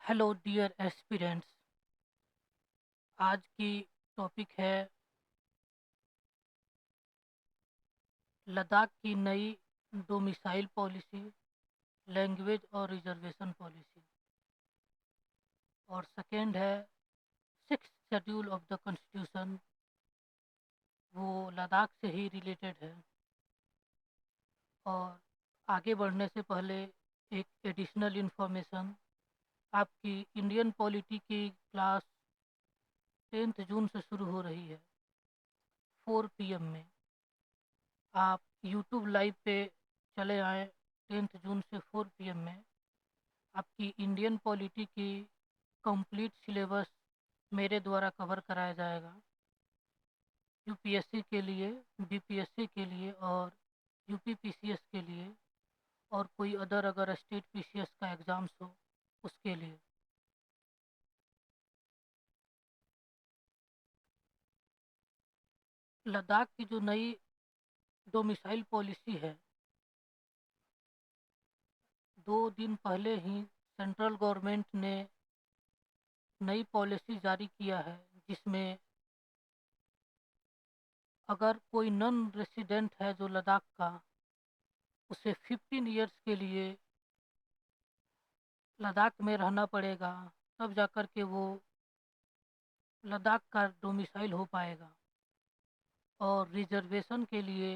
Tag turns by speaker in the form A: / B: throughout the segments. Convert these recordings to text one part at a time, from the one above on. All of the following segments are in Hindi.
A: Hello dear aspirants. आज की टॉपिक है लद्दाख की नई डोमिसाइल पॉलिसी, लैंग्वेज और रिजर्वेशन पॉलिसी। और सेकेंड है six schedule of the constitution, वो लद्दाख से ही रिलेटेड है। और आगे बढ़ने से पहले एक एडिशनल इन्फॉर्मेशन, आपकी इंडियन पॉलिटी की क्लास 10 जून से शुरू हो रही है 4 PM में। आप यूट्यूब लाइव पे चले आए 10 जून से 4 PM में। आपकी इंडियन पॉलिटी की कंप्लीट सिलेबस मेरे द्वारा कवर कराया जाएगा, यूपीएससी के लिए, बीपीएससी के लिए और यूपीपीसीएस के लिए, और कोई अदर अगर स्टेट पीसीएस का एग्ज़ाम्स हो उसके लिए। लद्दाख की जो नई डोमिसाइल पॉलिसी है, 2 दिन पहले ही सेंट्रल गवर्नमेंट ने नई पॉलिसी जारी किया है, जिसमें अगर कोई नॉन रेसिडेंट है जो लद्दाख का, उसे 15 इयर्स के लिए लद्दाख में रहना पड़ेगा, तब जाकर के वो लद्दाख का डोमिसाइल हो पाएगा। और रिजर्वेशन के लिए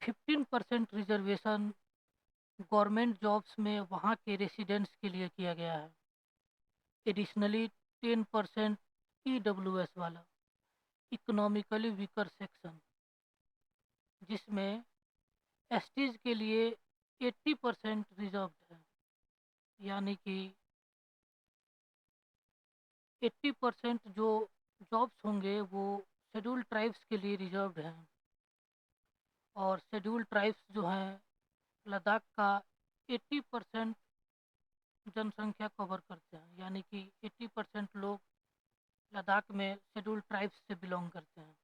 A: 15% रिजर्वेशन गवर्नमेंट जॉब्स में वहाँ के रेसिडेंट्स के लिए किया गया है। एडिशनली 10% ईडब्ल्यूएस वाला, इकोनॉमिकली वीकर सेक्शन, जिसमें एसटीज के लिए 80% रिजर्व है। यानी कि 80% जो जॉब्स होंगे वो शेड्यूल ट्राइब्स के लिए रिजर्व्ड हैं। और शेड्यूल ट्राइब्स जो हैं लद्दाख का 80% जनसंख्या कवर करते हैं, यानी कि 80% लोग लद्दाख में शेड्यूल ट्राइब्स से बिलोंग करते हैं।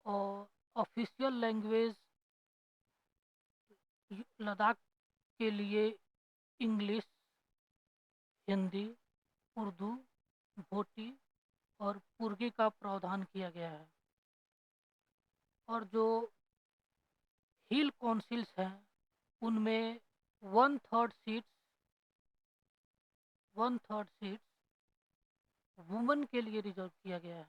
A: और ऑफिशियल लैंग्वेज लद्दाख के लिए इंग्लिश, हिंदी, उर्दू, भोटी और पुर्गी का प्रावधान किया गया है। और जो हिल काउंसिल्स हैं उनमें वन थर्ड सीट्स वुमेन के लिए रिजर्व किया गया है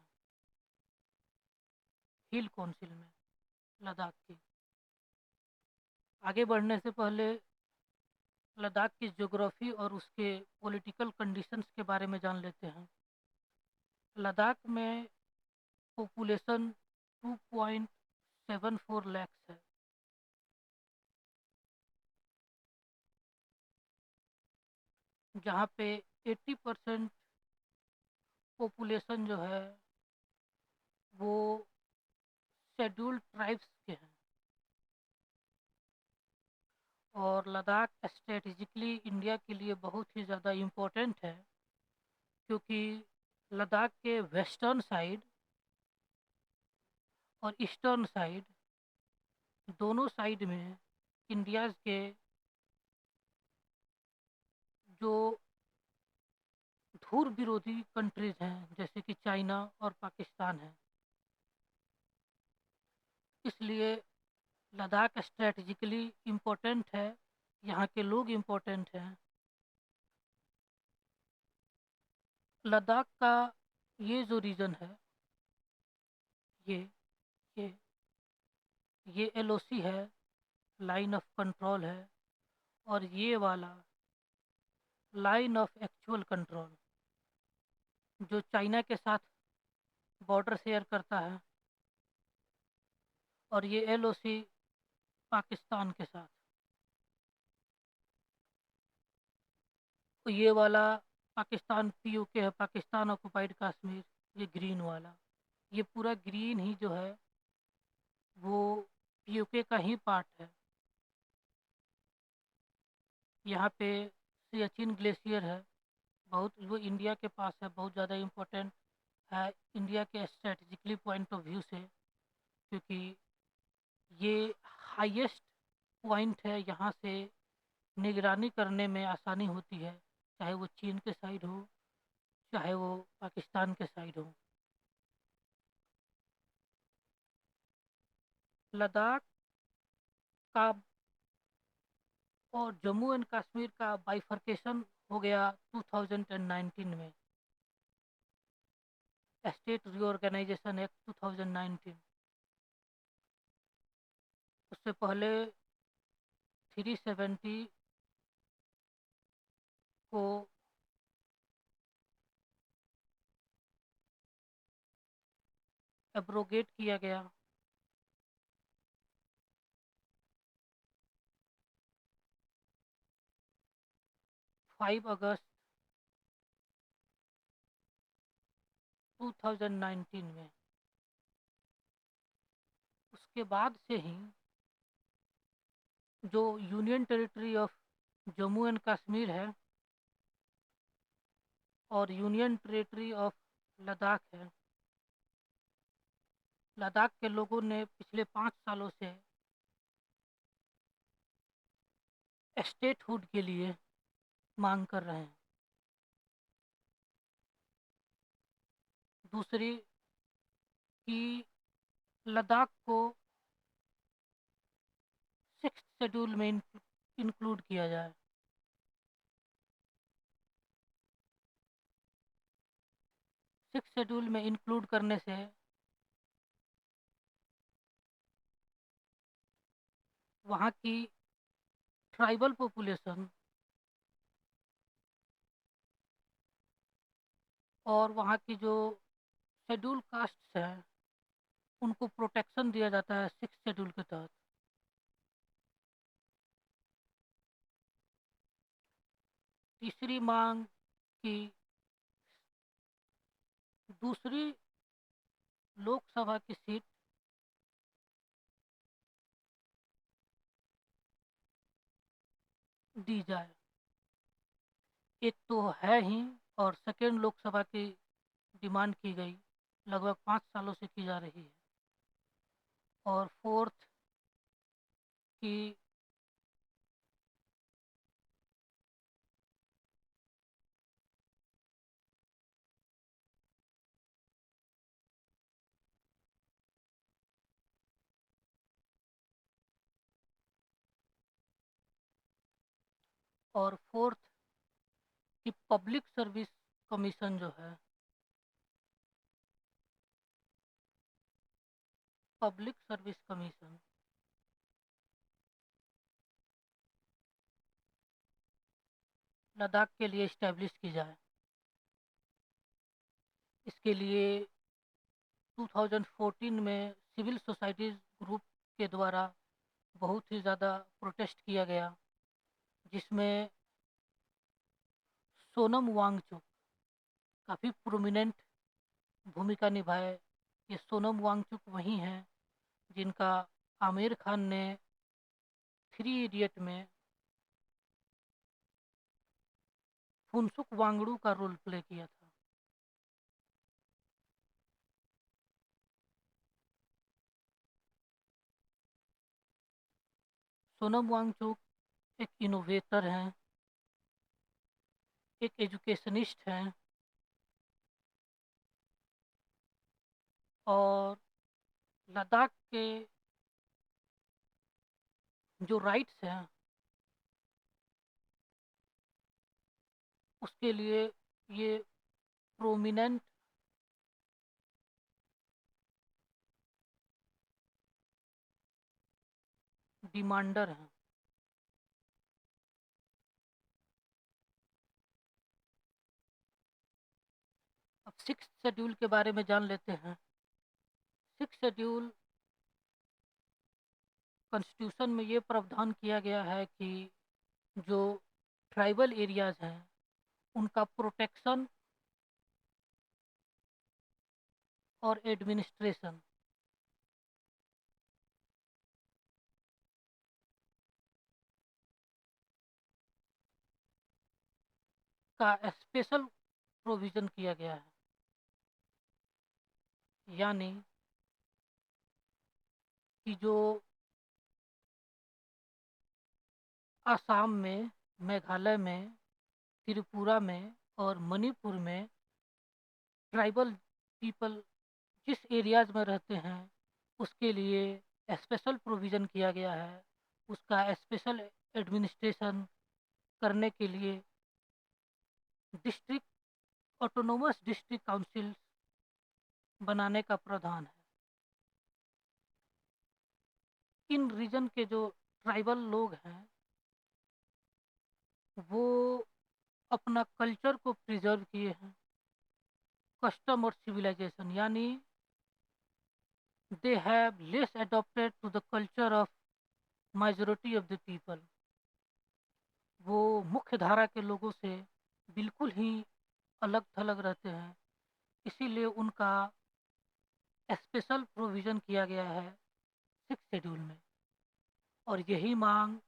A: हिल काउंसिल में लद्दाख की। आगे बढ़ने से पहले लद्दाख की ज्योग्राफी और उसके पॉलिटिकल कंडीशंस के बारे में जान लेते हैं। लद्दाख में पॉपुलेशन 2.74 लैक्स है। जहाँ पे 80% पॉपुलेशन जो है वो शेड्यूल्ड ट्राइब्स के हैं। और लद्दाख स्ट्रेटेजिकली इंडिया के लिए बहुत ही ज़्यादा इम्पोर्टेंट है, क्योंकि लद्दाख के वेस्टर्न साइड और ईस्टर्न साइड, दोनों साइड में इंडिया के जो धूर विरोधी कंट्रीज हैं जैसे कि चाइना और पाकिस्तान है। इसलिए लद्दाख स्ट्रेटजिकली इम्पोर्टेंट है, यहाँ के लोग इम्पोर्टेंट हैं। लद्दाख का ये जो रीजन है, ये ये ये एलओसी है, लाइन ऑफ कंट्रोल है। और ये वाला लाइन ऑफ एक्चुअल कंट्रोल जो चाइना के साथ बॉर्डर शेयर करता है, और ये एलओसी पाकिस्तान के साथ। तो ये वाला पाकिस्तान पीओके है, पाकिस्तान ऑक्युपाइड कश्मीर। ये ग्रीन वाला, ये पूरा ग्रीन ही जो है वो पीओके का ही पार्ट है। यहाँ पे सियाचिन ग्लेशियर है, बहुत वो इंडिया के पास है, बहुत ज़्यादा इम्पोर्टेंट है इंडिया के स्ट्रेटजिकली पॉइंट ऑफ व्यू से, क्योंकि ये हाईएस्ट पॉइंट है, यहाँ से निगरानी करने में आसानी होती है, चाहे वो चीन के साइड हो, चाहे वो पाकिस्तान के साइड हो। लद्दाख का और जम्मू एंड कश्मीर का बाइफर्केशन हो गया 2019 में, स्टेट रीऑर्गेनाइजेशन एक्ट 2019। उससे पहले 370 को एब्रोगेट किया गया। 5 अगस्त 2019 में। उसके बाद से ही जो union territory of Jammu and Kashmir है और यूनियन टेरिटरी ऑफ लद्दाख है, लद्दाख के लोगों ने पिछले 5 सालों से स्टेटहुड के लिए मांग कर रहे हैं। दूसरी कि लद्दाख को 6th शेड्यूल में इंक्लूड किया जाए। 6th शेड्यूल में इंक्लूड करने से वहाँ की ट्राइबल पॉपुलेशन और वहाँ की जो शेड्यूल कास्ट्स हैं उनको प्रोटेक्शन दिया जाता है 6th शेड्यूल के तहत। तीसरी मांग की दूसरी लोकसभा की सीट दी जाए। एक तो है ही, और सेकेंड लोकसभा की डिमांड की गई, लगभग 5 सालों से की जा रही है। और फोर्थ की और फोर्थ कि पब्लिक सर्विस कमीशन जो है, पब्लिक सर्विस कमीशन लद्दाख के लिए इस्टेब्लिश की जाए। इसके लिए 2014 में सिविल सोसाइटीज ग्रुप के द्वारा बहुत ही ज़्यादा प्रोटेस्ट किया गया, जिसमें सोनम वांगचुक काफ़ी प्रोमिनेंट भूमिका निभाए। ये सोनम वांगचुक वही हैं जिनका आमिर खान ने 3 इडियट में फुनसुक वांगडू का रोल प्ले किया था। सोनम वांगचुक एक इनोवेटर हैं, एक एजुकेशनिस्ट हैं, और लद्दाख के जो राइट्स हैं उसके लिए ये प्रोमिनेंट डिमांडर हैं। अब 6th शेड्यूल के बारे में जान लेते हैं। 6th शेड्यूल कॉन्स्टिट्यूशन में ये प्रावधान किया गया है कि जो ट्राइबल एरियाज हैं उनका प्रोटेक्शन और एडमिनिस्ट्रेशन का स्पेशल प्रोविज़न किया गया है। यानी कि जो आसाम में, मेघालय में, त्रिपुरा में और मणिपुर में ट्राइबल पीपल जिस एरियाज में रहते हैं उसके लिए स्पेशल प्रोविज़न किया गया है। उसका स्पेशल एडमिनिस्ट्रेशन करने के लिए डिस्ट्रिक्ट ऑटोनोमस डिस्ट्रिक्ट काउंसिल बनाने का प्रावधान है। इन रीजन के जो ट्राइबल लोग हैं वो अपना कल्चर को प्रिजर्व किए हैं, कस्टम और सिविलाइजेशन, यानी they have less adopted to the culture of majority of the people. वो मुख्य धारा के लोगों से बिल्कुल ही अलग थलग रहते हैं, इसीलिए उनका स्पेशल प्रोविज़न किया गया है 6 शेड्यूल में। और यही मांग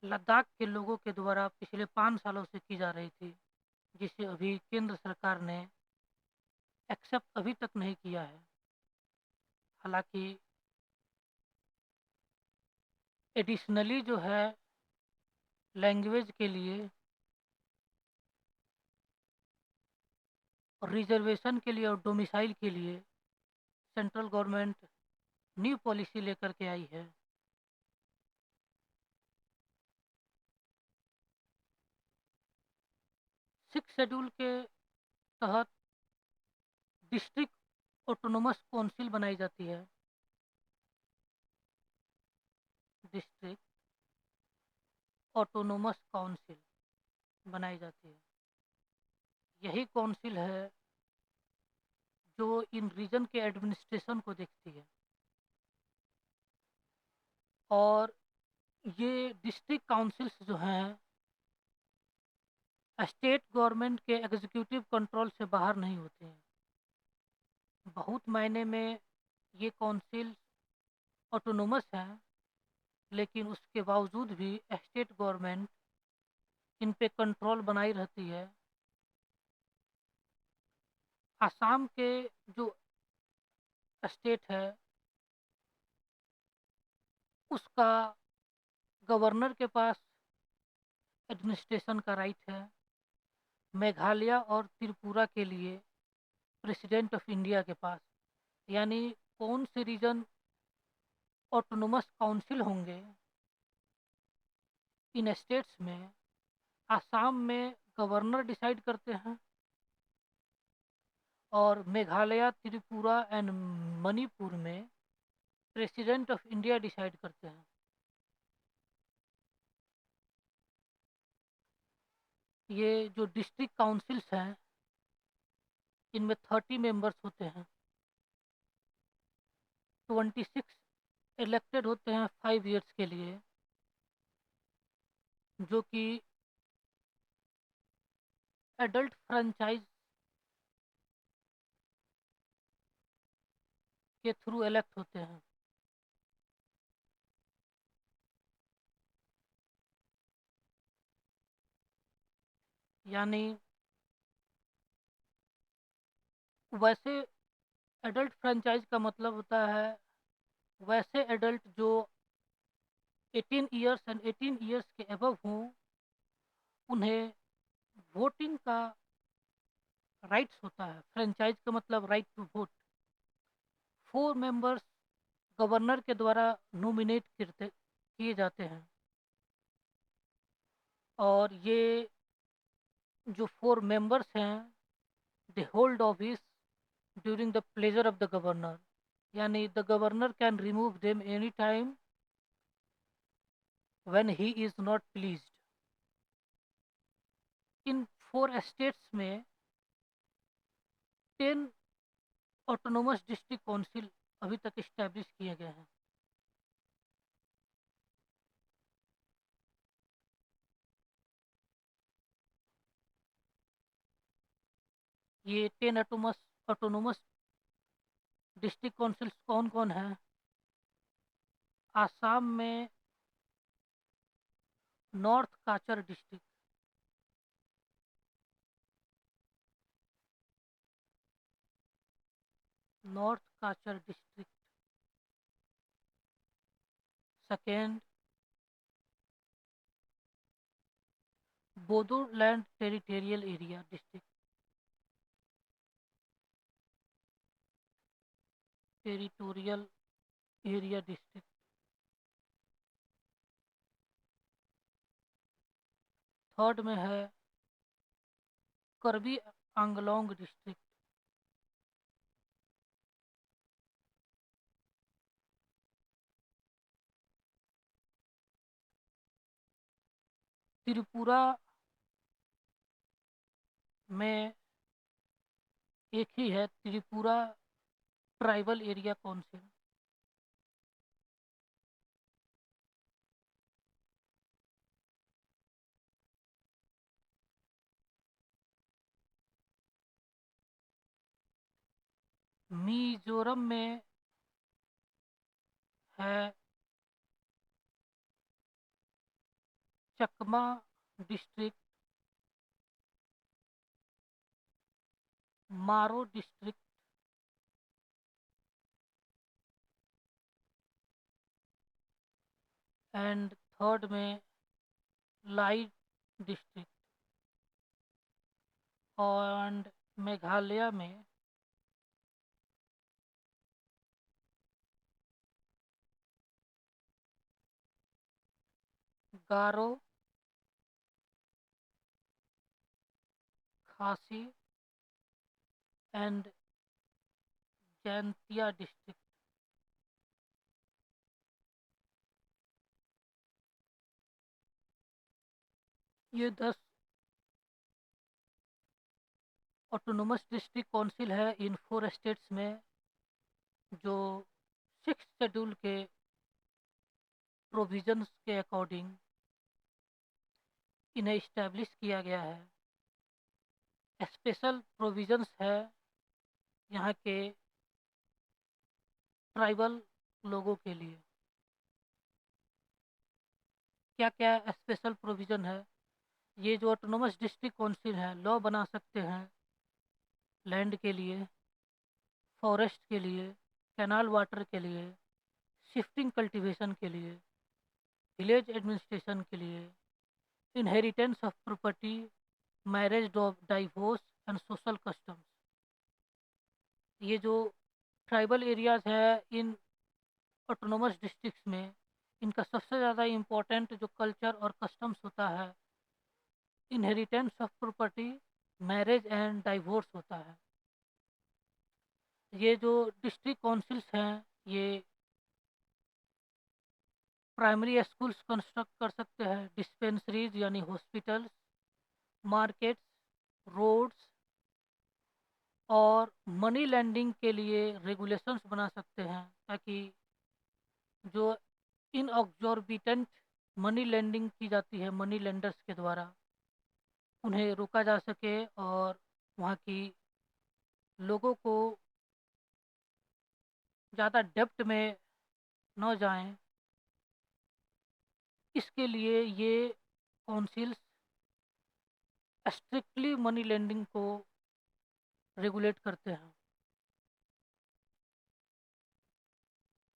A: लद्दाख के लोगों के द्वारा पिछले 5 सालों से की जा रही थी, जिसे अभी केंद्र सरकार ने एक्सेप्ट अभी तक नहीं किया है। हालांकि एडिशनली जो है लैंग्वेज के लिए और रिजर्वेशन के लिए और डोमिसाइल के लिए सेंट्रल गवर्नमेंट न्यू पॉलिसी लेकर के आई है। 6 शेड्यूल के तहत डिस्ट्रिक्ट ऑटोनोमस काउंसिल बनाई जाती है। डिस्ट्रिक्ट ऑटोनोमस काउंसिल बनाई जाती है। यही काउंसिल है जो इन रीजन के एडमिनिस्ट्रेशन को देखती है। और ये डिस्ट्रिक्ट काउंसिल्स जो हैं स्टेट गवर्नमेंट के एग्जीक्यूटिव कंट्रोल से बाहर नहीं होते हैं। बहुत मायने में ये काउंसिल ऑटोनोमस हैं, लेकिन उसके बावजूद भी स्टेट गवर्नमेंट इन पे कंट्रोल बनाई रहती है। आसाम के जो स्टेट है उसका गवर्नर के पास एडमिनिस्ट्रेशन का राइट है। मेघालय और त्रिपुरा के लिए प्रेसिडेंट ऑफ इंडिया के पास, यानी कौन से रीजन ऑटोनोमस काउंसिल होंगे इन स्टेट्स में। आसाम में गवर्नर डिसाइड करते हैं और मेघालय, त्रिपुरा एंड मणिपुर में प्रेसिडेंट ऑफ इंडिया डिसाइड करते हैं। ये जो डिस्ट्रिक्ट काउंसिल्स हैं इनमें 30 मेंबर्स होते हैं। 26 इलेक्टेड होते हैं 5 ईयर्स के लिए, जो कि एडल्ट फ्रेंचाइज के थ्रू इलेक्ट होते हैं। यानी वैसे एडल्ट फ्रेंचाइज का मतलब होता है वैसे एडल्ट जो 18 ईयर्स एंड 18 ईयर्स के अबव हों, उन्हें वोटिंग का राइट्स होता है। फ्रेंचाइज का मतलब right to vote. 4 members governor के द्वारा नॉमिनेट किए जाते हैं और ये जो 4 मेंबर्स हैं they hold office during the pleasure of the governor, यानी the governor can remove them any time when he is not pleased. इन 4 स्टेट्स में 10 ऑटोनोमस डिस्ट्रिक्ट काउंसिल अभी तक इस्टेब्लिश किए गए हैं। ये 10 ऑटोनोमस डिस्ट्रिक्ट काउंसिल्स कौन कौन हैं? आसाम में North Cachar district, North Cachar district. Second Bodoland territorial area district, territorial area district. Third में है करबी आंगलोंग डिस्ट्रिक्ट। त्रिपुरा में एक ही है, Tripura tribal area council. Mizoram में है चकमा डिस्ट्रिक्ट, मारो डिस्ट्रिक्ट, एंड थर्ड में लाई डिस्ट्रिक्ट। एंड मेघालय में गारो, खासी एंड जैंतिया डिस्ट्रिक्ट। ये 10 ऑटोनोमस डिस्ट्रिक्ट काउंसिल है इन 4 स्टेट्स में, जो 6 शेड्यूल के प्रोविजंस के अकॉर्डिंग इन्हें इस्टेब्लिश किया गया है। स्पेशल प्रोविजंस है यहाँ के ट्राइबल लोगों के लिए। क्या क्या स्पेशल प्रोविज़न है? ये जो ऑटोनोमस डिस्ट्रिक्ट काउंसिल है, लॉ बना सकते हैं लैंड के लिए, फॉरेस्ट के लिए, कैनाल वाटर के लिए, शिफ्टिंग कल्टीवेशन के लिए, विलेज एडमिनिस्ट्रेशन के लिए, inheritance of property, marriage, divorce and social customs. ये जो ट्राइबल एरियाज है इन ऑटोनोमस डिस्ट्रिक्ट्स में, इनका सबसे ज़्यादा इम्पोर्टेंट जो कल्चर और कस्टम्स होता है, inheritance of property, marriage and divorce होता है। ये जो डिस्ट्रिक्ट काउंसिल्स हैं, ये प्राइमरी स्कूल्स कंस्ट्रक्ट कर सकते हैं, डिस्पेंसरीज यानी हॉस्पिटल्स, मार्केट्स, रोड्स, और मनी लैंडिंग के लिए रेगुलेशंस बना सकते हैं, ताकि जो इनऑक्जॉर्बिटेंट मनी लैंडिंग की जाती है मनी लेंडर्स के द्वारा, उन्हें रोका जा सके और वहाँ की लोगों को ज़्यादा डेप्ट में न जाएं। इसके लिए ये काउंसिल्स स्ट्रिक्टली मनी लेंडिंग को रेगुलेट करते हैं।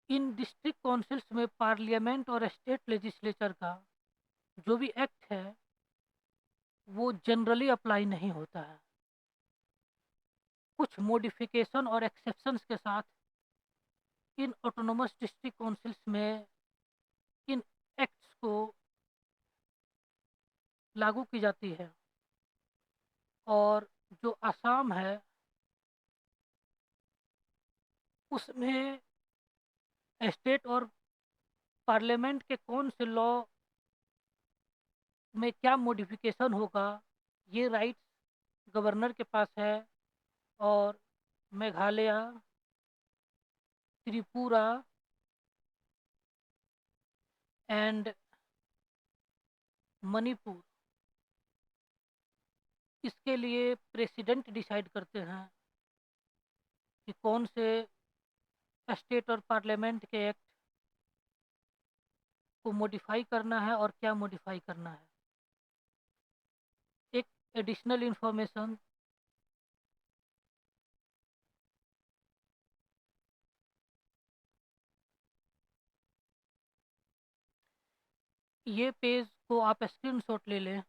A: इन डिस्ट्रिक्ट काउंसिल्स में पार्लियामेंट और स्टेट लेजिस्लेचर का जो भी एक्ट है वो जनरली अप्लाई नहीं होता है। कुछ मॉडिफिकेशन और एक्सेप्शंस के साथ इन ऑटोनोमस डिस्ट्रिक्ट काउंसिल्स में इन एक्ट्स को लागू की जाती है। और जो असम है उसमें स्टेट और पार्लियामेंट के कौन से लॉ में क्या मॉडिफिकेशन होगा, ये राइट्स गवर्नर के पास है। और मेघालय, त्रिपुरा एंड मणिपुर, इसके लिए प्रेसिडेंट डिसाइड करते हैं कि कौन से स्टेट और पार्लियामेंट के एक्ट को मॉडिफाई करना है और क्या मॉडिफाई करना है। एक एडिशनल इंफॉर्मेशन, ये पेज को आप स्क्रीनशॉट ले लें।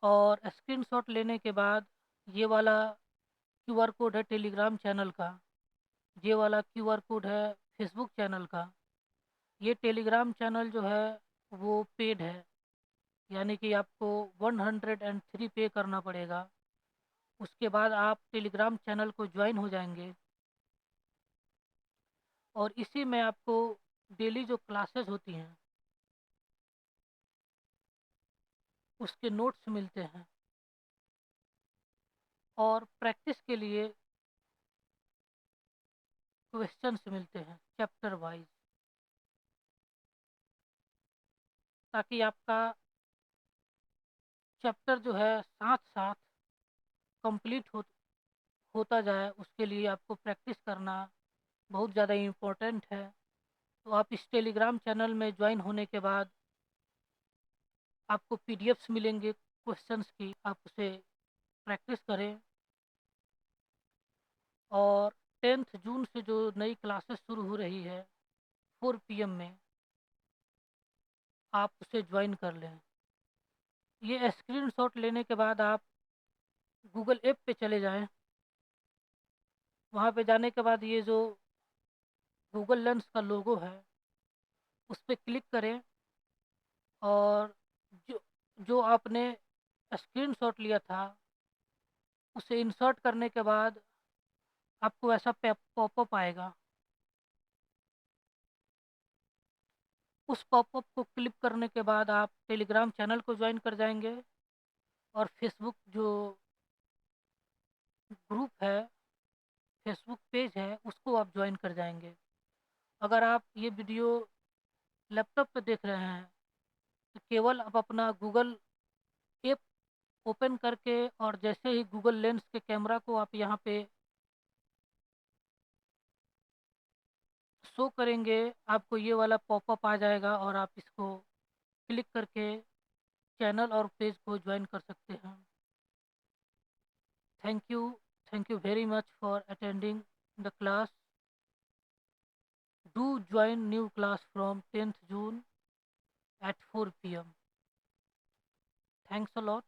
A: और स्क्रीनशॉट लेने के बाद ये वाला क्यूआर कोड है टेलीग्राम चैनल का, ये वाला क्यूआर कोड है फेसबुक चैनल का। ये टेलीग्राम चैनल जो है वो पेड है, यानी कि आपको 103 पे करना पड़ेगा। उसके बाद आप टेलीग्राम चैनल को ज्वाइन हो जाएंगे और इसी में आपको डेली जो क्लासेस होती हैं उसके नोट्स मिलते हैं और प्रैक्टिस के लिए क्वेश्चंस मिलते हैं चैप्टर वाइज, ताकि आपका चैप्टर जो है साथ साथ कंप्लीट होता जाए। उसके लिए आपको प्रैक्टिस करना बहुत ज़्यादा इम्पोर्टेंट है। तो आप इस टेलीग्राम चैनल में ज्वाइन होने के बाद आपको पीडीएफ्स मिलेंगे क्वेश्चंस की, आप उसे प्रैक्टिस करें। और 10th जून से जो नई क्लासेस शुरू हो रही है 4 PM में, आप उसे ज्वाइन कर लें। ये स्क्रीनशॉट लेने के बाद आप गूगल ऐप पे चले जाएं। वहाँ पे जाने के बाद ये जो गूगल लेंस का लोगो है उस पर क्लिक करें और जो जो आपने स्क्रीनशॉट लिया था उसे इंसर्ट करने के बाद आपको ऐसा पॉपअप आएगा। उस पॉपअप को क्लिक करने के बाद आप टेलीग्राम चैनल को ज्वाइन कर जाएंगे और फेसबुक जो ग्रुप है, फेसबुक पेज है, उसको आप ज्वाइन कर जाएंगे। अगर आप ये वीडियो लैपटॉप पे देख रहे हैं तो केवल आप अपना गूगल ऐप ओपन करके और जैसे ही गूगल लेंस के कैमरा को आप यहाँ पे शो करेंगे, आपको ये वाला पॉपअप आ जाएगा और आप इसको क्लिक करके चैनल और पेज को ज्वाइन कर सकते हैं। Thank you, thank you very much for attending the class. Do join new class from 10th June at 4 PM. Thanks a lot.